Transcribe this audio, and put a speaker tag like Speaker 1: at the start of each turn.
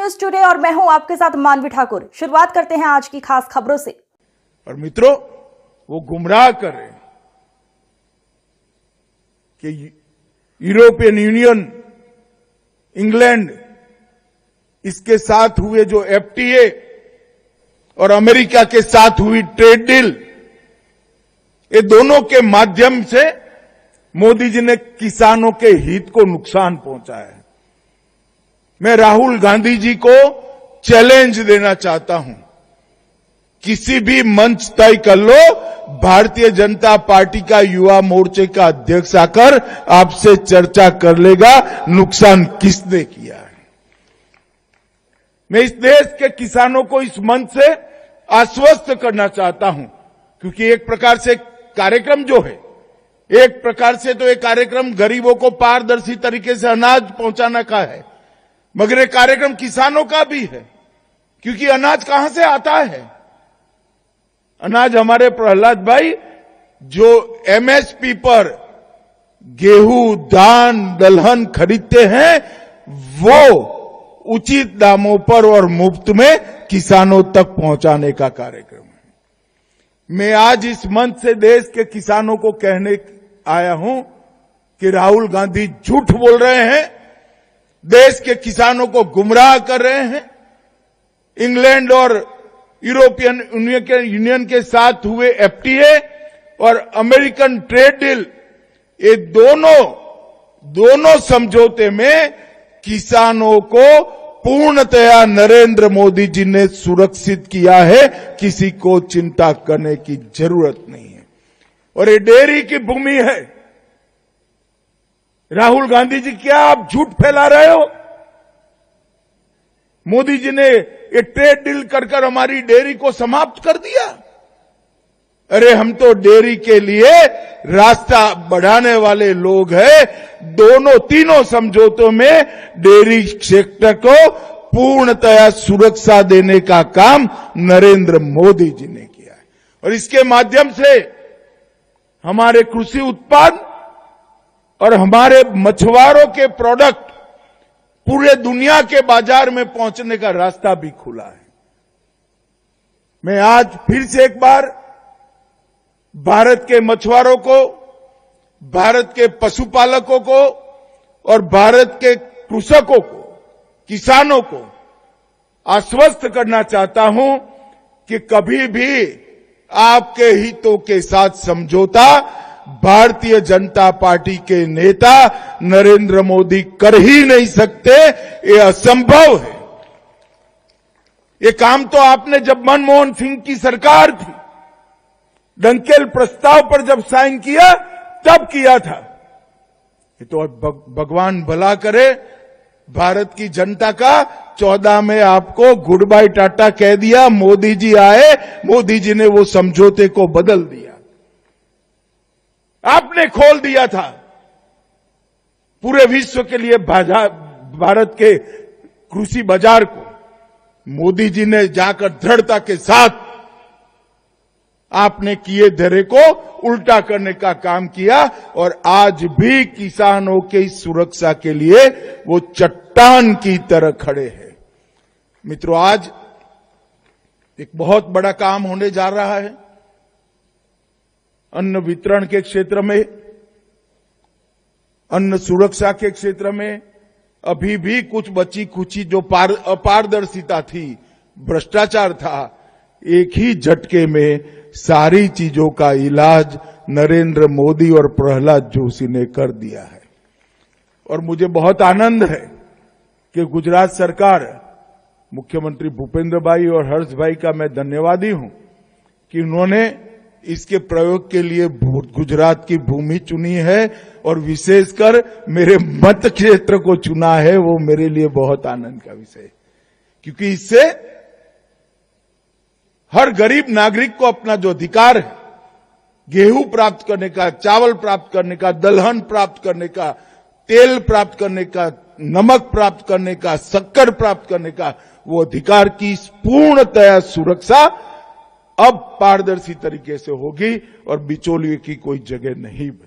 Speaker 1: News today और मैं हूं आपके साथ मानवी ठाकुर। शुरुआत करते हैं आज की खास खबरों से।
Speaker 2: और मित्रों, वो गुमराह कर रहे हैं कि यूरोपियन यूनियन, इंग्लैंड, इसके साथ हुए जो एफटीए और अमेरिका के साथ हुई ट्रेड डील, ये दोनों के माध्यम से मोदी जी ने किसानों के हित को नुकसान पहुंचा है। मैं राहुल गांधी जी को चैलेंज देना चाहता हूं, किसी भी मंच तय कर लो, भारतीय जनता पार्टी का युवा मोर्चे का अध्यक्ष आकर आपसे चर्चा कर लेगा नुकसान किसने किया है। मैं इस देश के किसानों को इस मंच से आश्वस्त करना चाहता हूं, क्योंकि एक प्रकार से कार्यक्रम जो है, एक प्रकार से तो ये कार्यक्रम गरीबों को पारदर्शी तरीके से अनाज पहुंचाने का है, मगर ये कार्यक्रम किसानों का भी है, क्योंकि अनाज कहां से आता है? अनाज हमारे प्रहलाद भाई जो एमएसपी पर गेहूं, धान, दलहन खरीदते हैं, वो उचित दामों पर और मुफ्त में किसानों तक पहुंचाने का कार्यक्रम है। मैं आज इस मंच से देश के किसानों को कहने आया हूं कि राहुल गांधी झूठ बोल रहे हैं, देश के किसानों को गुमराह कर रहे हैं। इंग्लैंड और यूरोपियन यूनियन के साथ हुए एफटीए और अमेरिकन ट्रेड डील, ये दोनों समझौते में किसानों को पूर्णतया नरेंद्र मोदी जी ने सुरक्षित किया है, किसी को चिंता करने की जरूरत नहीं है। और ये डेयरी की भूमि है। राहुल गांधी जी, क्या आप झूठ फैला रहे हो? मोदी जी ने ये ट्रेड डील कर हमारी डेयरी को समाप्त कर दिया। अरे हम तो डेयरी के लिए रास्ता बढ़ाने वाले लोग हैं। तीनों समझौतों में डेयरी सेक्टर को पूर्णतया सुरक्षा देने का काम नरेंद्र मोदी जी ने किया है। और इसके माध्यम से हमारे कृषि उत्पाद और हमारे मछुआरों के प्रोडक्ट पूरे दुनिया के बाजार में पहुंचने का रास्ता भी खुला है। मैं आज फिर से एक बार भारत के मछुआरों को, भारत के पशुपालकों को और भारत के कृषकों को, किसानों को आश्वस्त करना चाहता हूं कि कभी भी आपके हितों के साथ समझौता भारतीय जनता पार्टी के नेता नरेंद्र मोदी कर ही नहीं सकते। ये असंभव है। ये काम तो आपने जब मनमोहन सिंह की सरकार थी, डंकेल प्रस्ताव पर जब साइन किया तब किया था। ये तो भगवान भला करे, भारत की जनता का 14 में आपको गुड बाय टाटा कह दिया, मोदी जी आए, मोदी जी ने वो समझौते को बदल दिया। आपने खोल दिया था पूरे विश्व के लिए भारत के कृषि बाजार को। मोदी जी ने जाकर दृढ़ता के साथ आपने किए धैर्य को उल्टा करने का काम किया और आज भी किसानों की सुरक्षा के लिए वो चट्टान की तरह खड़े हैं। मित्रों, आज एक बहुत बड़ा काम होने जा रहा है अन्न वितरण के क्षेत्र में, अन्न सुरक्षा के क्षेत्र में। अभी भी कुछ बची खुची जो अपारदर्शिता थी, भ्रष्टाचार था, एक ही झटके में सारी चीजों का इलाज नरेंद्र मोदी और प्रहलाद जोशी ने कर दिया है। और मुझे बहुत आनंद है कि गुजरात सरकार, मुख्यमंत्री भूपेंद्र भाई और हर्ष भाई का मैं धन्यवादी हूं कि उन्होंने इसके प्रयोग के लिए गुजरात की भूमि चुनी है और विशेषकर मेरे मत क्षेत्र को चुना है। वो मेरे लिए बहुत आनंद का विषय है, क्योंकि इससे हर गरीब नागरिक को अपना जो अधिकार है, गेहूं प्राप्त करने का, चावल प्राप्त करने का, दलहन प्राप्त करने का, तेल प्राप्त करने का, नमक प्राप्त करने का, शक्कर प्राप्त करने का, वो अधिकार की पूर्णतया सुरक्षा अब पारदर्शी तरीके से होगी और बिचौलिए की कोई जगह नहीं बची।